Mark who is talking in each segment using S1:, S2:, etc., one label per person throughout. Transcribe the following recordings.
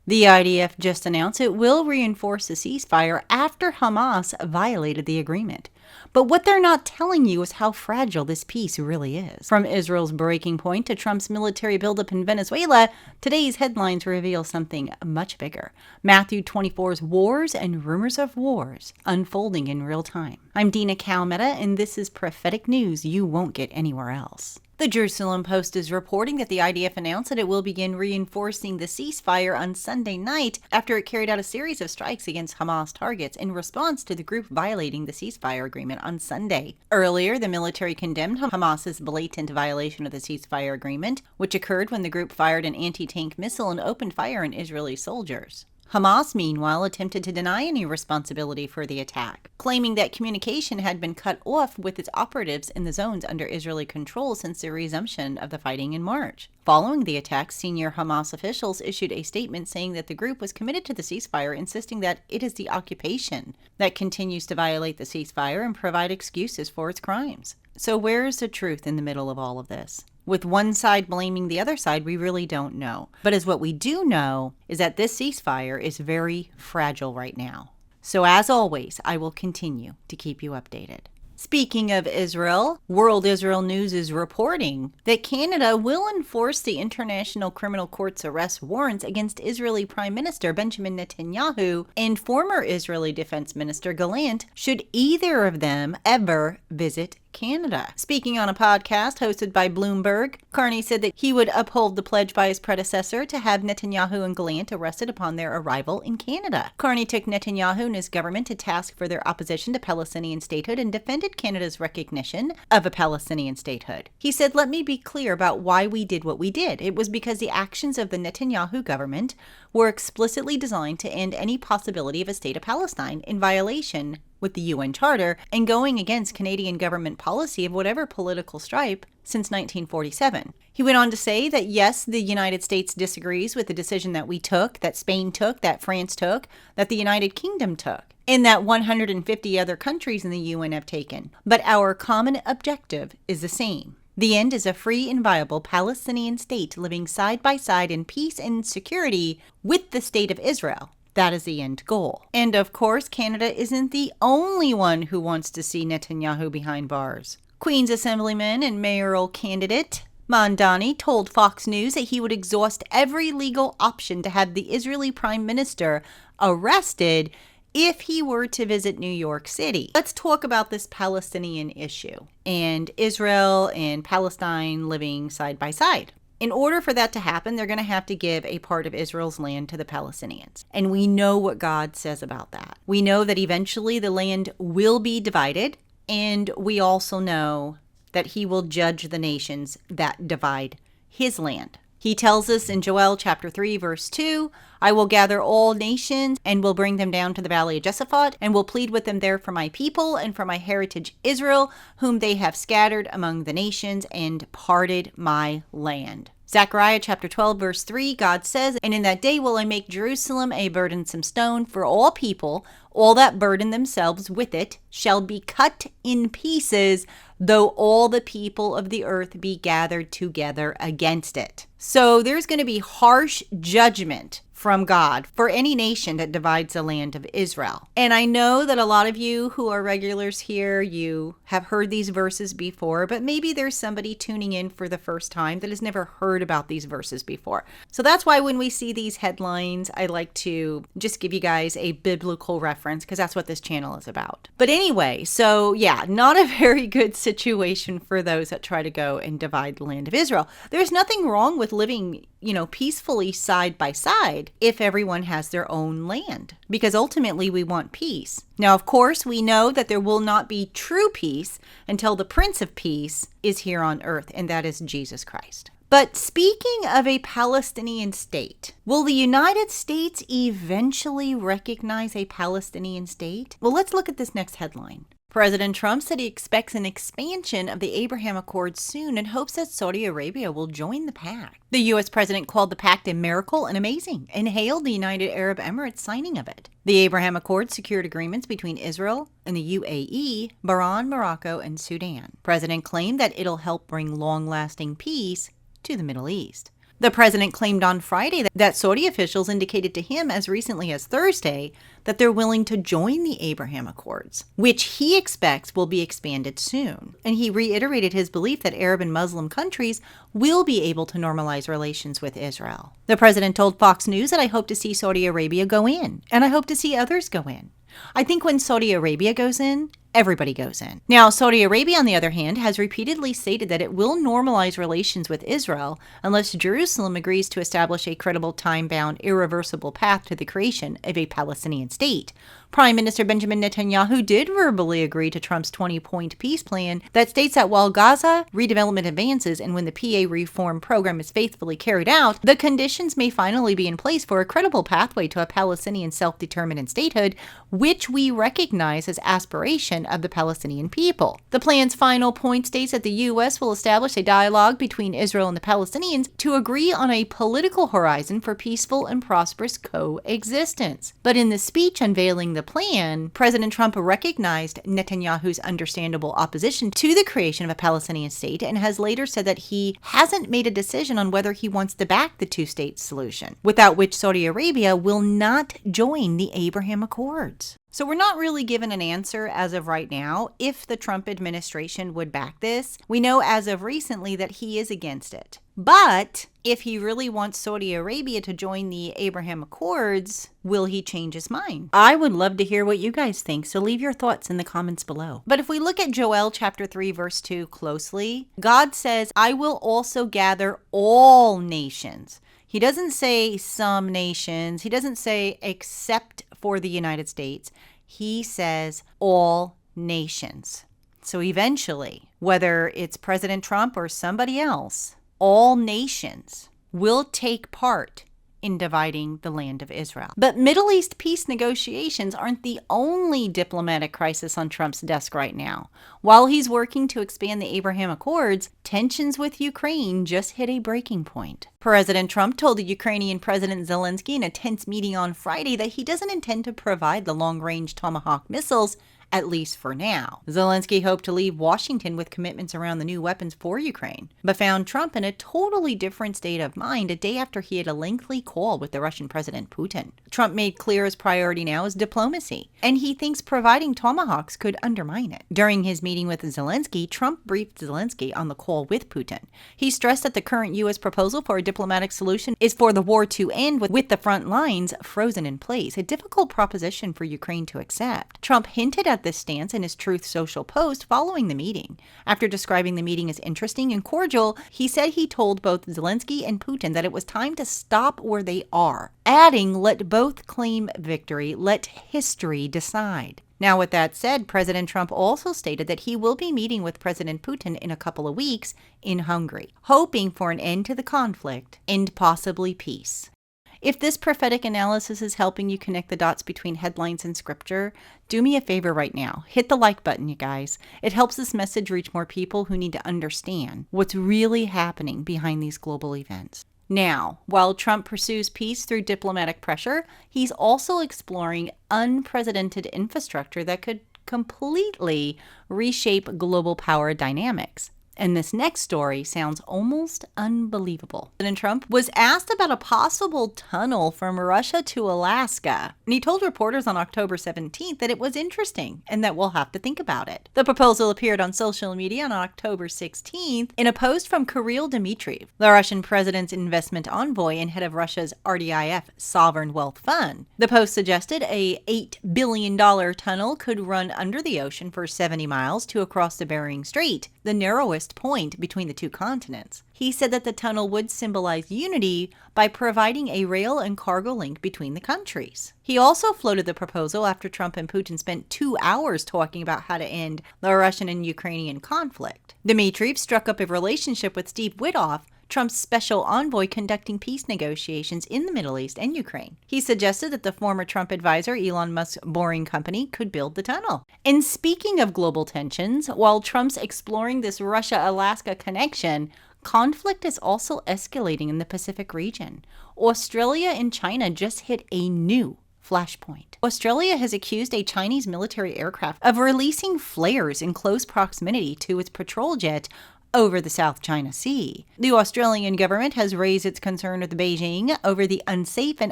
S1: The IDF just announced it will reinforce the ceasefire after Hamas violated the agreement. But what they're not telling you is how fragile this peace really is. From Israel's breaking point to Trump's military buildup in Venezuela, today's headlines reveal something much bigger. Matthew 24's wars and rumors of wars unfolding in real time. I'm Dina Calmetta, and this is prophetic news you won't get anywhere else. The Jerusalem Post is reporting that the IDF announced that it will begin reinforcing the ceasefire on Sunday night after it carried out a series of strikes against Hamas targets in response to the group violating the ceasefire agreement on Sunday. Earlier, the military condemned Hamas's blatant violation of the ceasefire agreement, which occurred when the group fired an anti-tank missile and opened fire on Israeli soldiers. Hamas, meanwhile, attempted to deny any responsibility for the attack, claiming that communication had been cut off with its operatives in the zones under Israeli control since the resumption of the fighting in March. Following the attack, senior Hamas officials issued a statement saying that the group was committed to the ceasefire, insisting that it is the occupation that continues to violate the ceasefire and provide excuses for its crimes. So where is the truth in the middle of all of this? With one side blaming the other side, we really don't know. But as what we do know is that this ceasefire is very fragile right now. So as always, I will continue to keep you updated. Speaking of Israel, World Israel News is reporting that Canada will enforce the International Criminal Court's arrest warrants against Israeli Prime Minister Benjamin Netanyahu and former Israeli Defense Minister Gallant should either of them ever visit Canada. Speaking on a podcast hosted by Bloomberg, Carney said that he would uphold the pledge by his predecessor to have Netanyahu and Gallant arrested upon their arrival in Canada. Carney took Netanyahu and his government to task for their opposition to Palestinian statehood and defended Canada's recognition of a Palestinian statehood. He said, "Let me be clear about why we did what we did. It was because the actions of the Netanyahu government were explicitly designed to end any possibility of a state of Palestine in violation with the UN Charter and going against Canadian government policy of whatever political stripe since 1947. He went on to say that yes, the United States disagrees with the decision that we took, that Spain took, that France took, that the United Kingdom took, and that 150 other countries in the UN have taken. But our common objective is the same. The end is a free and viable Palestinian state living side by side in peace and security with the state of Israel. That is the end goal." And of course, Canada isn't the only one who wants to see Netanyahu behind bars. Queen's Assemblyman and mayoral candidate Mandani told Fox News that he would exhaust every legal option to have the Israeli Prime Minister arrested if he were to visit New York City. Let's talk about this Palestinian issue and Israel and Palestine living side by side. In order for that to happen, they're going to have to give a part of Israel's land to the Palestinians. And we know what God says about that. We know that eventually the land will be divided, and we also know that he will judge the nations that divide his land. He tells us in Joel chapter 3, verse 2, "I will gather all nations and will bring them down to the valley of Josaphat and will plead with them there for my people and for my heritage Israel, whom they have scattered among the nations and parted my land." Zechariah chapter 12, verse 3, God says, "And in that day will I make Jerusalem a burdensome stone for all people. All that burden themselves with it shall be cut in pieces, though all the people of the earth be gathered together against it." So there's going to be harsh judgment from God for any nation that divides the land of Israel. And I know that a lot of you who are regulars here, you have heard these verses before, but maybe there's somebody tuning in for the first time that has never heard about these verses before. So that's why when we see these headlines, I like to just give you guys a biblical reference because that's what this channel is about. But anyway, so yeah, not a very good situation for those that try to go and divide the land of Israel. There's nothing wrong with living, peacefully side by side if everyone has their own land, because ultimately we want peace. Now, of course, we know that there will not be true peace until the Prince of Peace is here on earth, and that is Jesus Christ. But speaking of a Palestinian state, will the United States eventually recognize a Palestinian state? Well, let's look at this next headline. President Trump said he expects an expansion of the Abraham Accords soon and hopes that Saudi Arabia will join the pact. The U.S. president called the pact a miracle and amazing and hailed the United Arab Emirates signing of it. The Abraham Accords secured agreements between Israel and the UAE, Bahrain, Morocco, and Sudan. The president claimed that it'll help bring long-lasting peace to the Middle East. The president claimed on Friday that Saudi officials indicated to him as recently as Thursday that they're willing to join the Abraham Accords, which he expects will be expanded soon. And he reiterated his belief that Arab and Muslim countries will be able to normalize relations with Israel. The president told Fox News that I hope to see Saudi Arabia go in, and I hope to see others go in. I think when Saudi Arabia goes in, everybody goes in. Now, Saudi Arabia, on the other hand, has repeatedly stated that it will normalize relations with Israel unless Jerusalem agrees to establish a credible, time-bound, irreversible path to the creation of a Palestinian state. Prime Minister Benjamin Netanyahu did verbally agree to Trump's 20-point peace plan that states that while Gaza redevelopment advances and when the PA reform program is faithfully carried out, the conditions may finally be in place for a credible pathway to a Palestinian self-determinant statehood, which we recognize as aspiration of the Palestinian people. The plan's final point states that the U.S. will establish a dialogue between Israel and the Palestinians to agree on a political horizon for peaceful and prosperous coexistence. But in the speech unveiling the plan, President Trump recognized Netanyahu's understandable opposition to the creation of a Palestinian state and has later said that he hasn't made a decision on whether he wants to back the two-state solution, without which Saudi Arabia will not join the Abraham Accords. So we're not really given an answer as of right now if the Trump administration would back this. We know as of recently that he is against it. But if he really wants Saudi Arabia to join the Abraham Accords, will he change his mind? I would love to hear what you guys think, so leave your thoughts in the comments below. But if we look at Joel chapter 3 verse 2 closely, God says, I will also gather all nations. He doesn't say some nations. He doesn't say except for the United States. He says all nations. So eventually, whether it's President Trump or somebody else, all nations will take part in dividing the land of Israel. But Middle East peace negotiations aren't the only diplomatic crisis on Trump's desk right now. While he's working to expand the Abraham Accords, tensions with Ukraine just hit a breaking point. President Trump told the Ukrainian President Zelensky in a tense meeting on Friday that he doesn't intend to provide the long-range Tomahawk missiles, at least for now. Zelensky hoped to leave Washington with commitments around the new weapons for Ukraine, but found Trump in a totally different state of mind a day after he had a lengthy call with the Russian President Putin. Trump made clear his priority now is diplomacy, and he thinks providing Tomahawks could undermine it. During his meeting with Zelensky, Trump briefed Zelensky on the call with Putin. He stressed that the current U.S. proposal for a diplomatic solution is for the war to end with the front lines frozen in place, a difficult proposition for Ukraine to accept. Trump hinted at this stance in his Truth Social post following the meeting. After describing the meeting as interesting and cordial, he said he told both Zelensky and Putin that it was time to stop where they are, adding, let both claim victory, let history decide. Now, with that said, President Trump also stated that he will be meeting with President Putin in a couple of weeks in Hungary, hoping for an end to the conflict and possibly peace. If this prophetic analysis is helping you connect the dots between headlines and scripture, do me a favor right now. Hit the like button, you guys. It helps this message reach more people who need to understand what's really happening behind these global events. Now, while Trump pursues peace through diplomatic pressure, he's also exploring unprecedented infrastructure that could completely reshape global power dynamics. And this next story sounds almost unbelievable. President Trump was asked about a possible tunnel from Russia to Alaska, and he told reporters on October 17th that it was interesting and that we'll have to think about it. The proposal appeared on social media on October 16th in a post from Kirill Dmitriev, the Russian president's investment envoy and head of Russia's RDIF Sovereign Wealth Fund. The post suggested a $8 billion tunnel could run under the ocean for 70 miles to across the Bering Strait, the narrowest point between the two continents. He said that the tunnel would symbolize unity by providing a rail and cargo link between the countries. He also floated the proposal after Trump and Putin spent 2 hours talking about how to end the Russian and Ukrainian conflict. Dmitriev struck up a relationship with Steve Witkoff, Trump's special envoy conducting peace negotiations in the Middle East and Ukraine. He suggested that the former Trump advisor Elon Musk's Boring Company could build the tunnel. And speaking of global tensions, while Trump's exploring this Russia-Alaska connection, conflict is also escalating in the Pacific region. Australia and China just hit a new flashpoint. Australia has accused a Chinese military aircraft of releasing flares in close proximity to its patrol jet over the South China Sea. The Australian government has raised its concern with Beijing over the unsafe and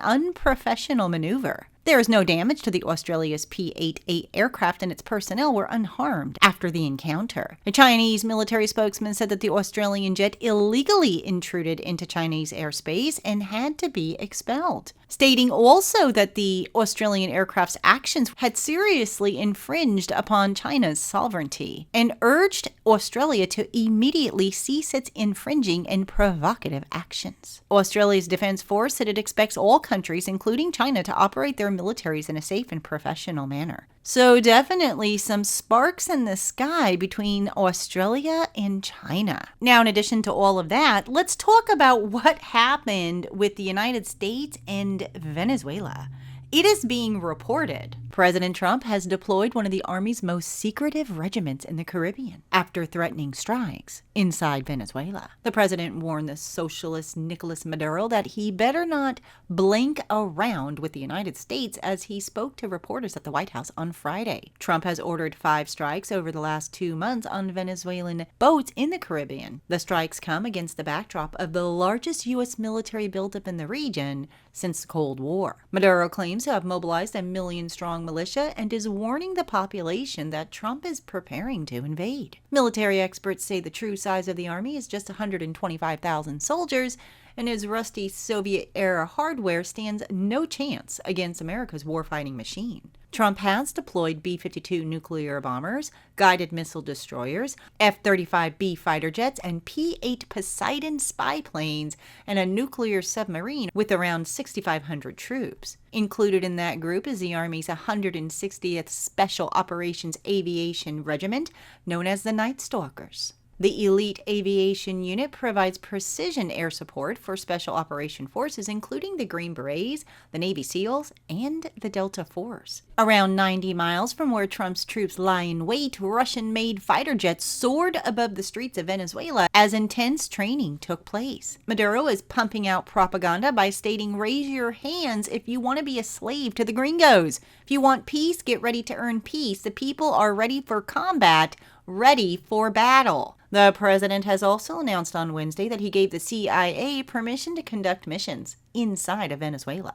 S1: unprofessional maneuver. There is no damage to the Australia's P-8A aircraft, and its personnel were unharmed after the encounter. A Chinese military spokesman said that the Australian jet illegally intruded into Chinese airspace and had to be expelled, stating also that the Australian aircraft's actions had seriously infringed upon China's sovereignty, and urged Australia to immediately cease its infringing and provocative actions. Australia's Defence Force said it expects all countries, including China, to operate their militaries in a safe and professional manner. So definitely some sparks in the sky between Australia and China. Now, in addition to all of that, let's talk about what happened with the United States and Venezuela. It is being reported President Trump has deployed one of the Army's most secretive regiments in the Caribbean after threatening strikes inside Venezuela. The president warned the socialist Nicolas Maduro that he better not blink around with the United States as he spoke to reporters at the White House on Friday. Trump has ordered 5 strikes over the last 2 months on Venezuelan boats in the Caribbean. The strikes come against the backdrop of the largest U.S. military buildup in the region since the Cold War. Maduro claims to have mobilized a million-strong militia and is warning the population that Trump is preparing to invade. Military experts say the true size of the army is just 125,000 soldiers, and his rusty Soviet-era hardware stands no chance against America's warfighting machine. Trump has deployed B-52 nuclear bombers, guided missile destroyers, F-35B fighter jets, and P-8 Poseidon spy planes, and a nuclear submarine with around 6,500 troops. Included in that group is the Army's 160th Special Operations Aviation Regiment, known as the Nightstalkers. The elite aviation unit provides precision air support for special operation forces, including the Green Berets, the Navy SEALs, and the Delta Force. Around 90 miles from where Trump's troops lie in wait, Russian-made fighter jets soared above the streets of Venezuela as intense training took place. Maduro is pumping out propaganda by stating, "Raise your hands if you want to be a slave to the gringos. If you want peace, get ready to earn peace. The people are ready for combat, ready for battle." The president has also announced on Wednesday that he gave the CIA permission to conduct missions inside of Venezuela.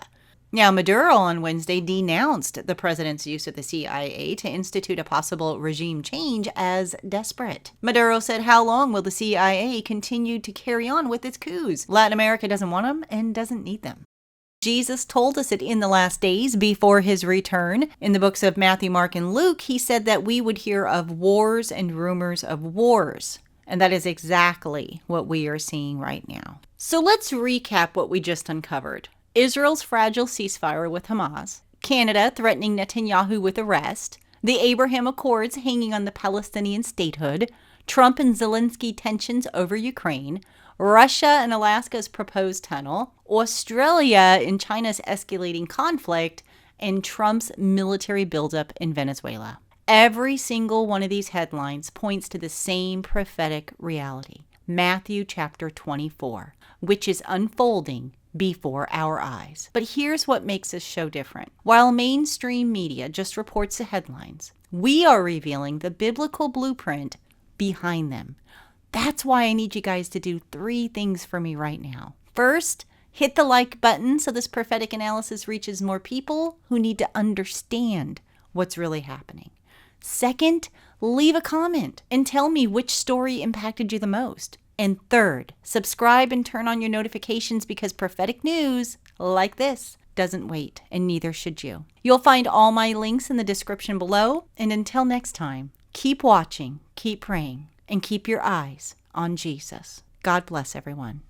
S1: Now, Maduro on Wednesday denounced the president's use of the CIA to institute a possible regime change as desperate. Maduro said, "How long will the CIA continue to carry on with its coups? Latin America doesn't want them and doesn't need them." Jesus told us that in the last days before his return, in the books of Matthew, Mark, and Luke, he said that we would hear of wars and rumors of wars. And that is exactly what we are seeing right now. So let's recap what we just uncovered. Israel's fragile ceasefire with Hamas, Canada threatening Netanyahu with arrest, the Abraham Accords hanging on the Palestinian statehood, Trump and Zelensky tensions over Ukraine, Russia and Alaska's proposed tunnel, Australia and China's escalating conflict, and Trump's military buildup in Venezuela. Every single one of these headlines points to the same prophetic reality, Matthew chapter 24, which is unfolding before our eyes. But here's what makes this show different. While mainstream media just reports the headlines, we are revealing the biblical blueprint behind them. That's why I need you guys to do 3 things for me right now. First, hit the like button so this prophetic analysis reaches more people who need to understand what's really happening. Second, leave a comment and tell me which story impacted you the most. And third, subscribe and turn on your notifications because prophetic news like this doesn't wait, and neither should you. You'll find all my links in the description below. And until next time, keep watching, keep praying, and keep your eyes on Jesus. God bless everyone.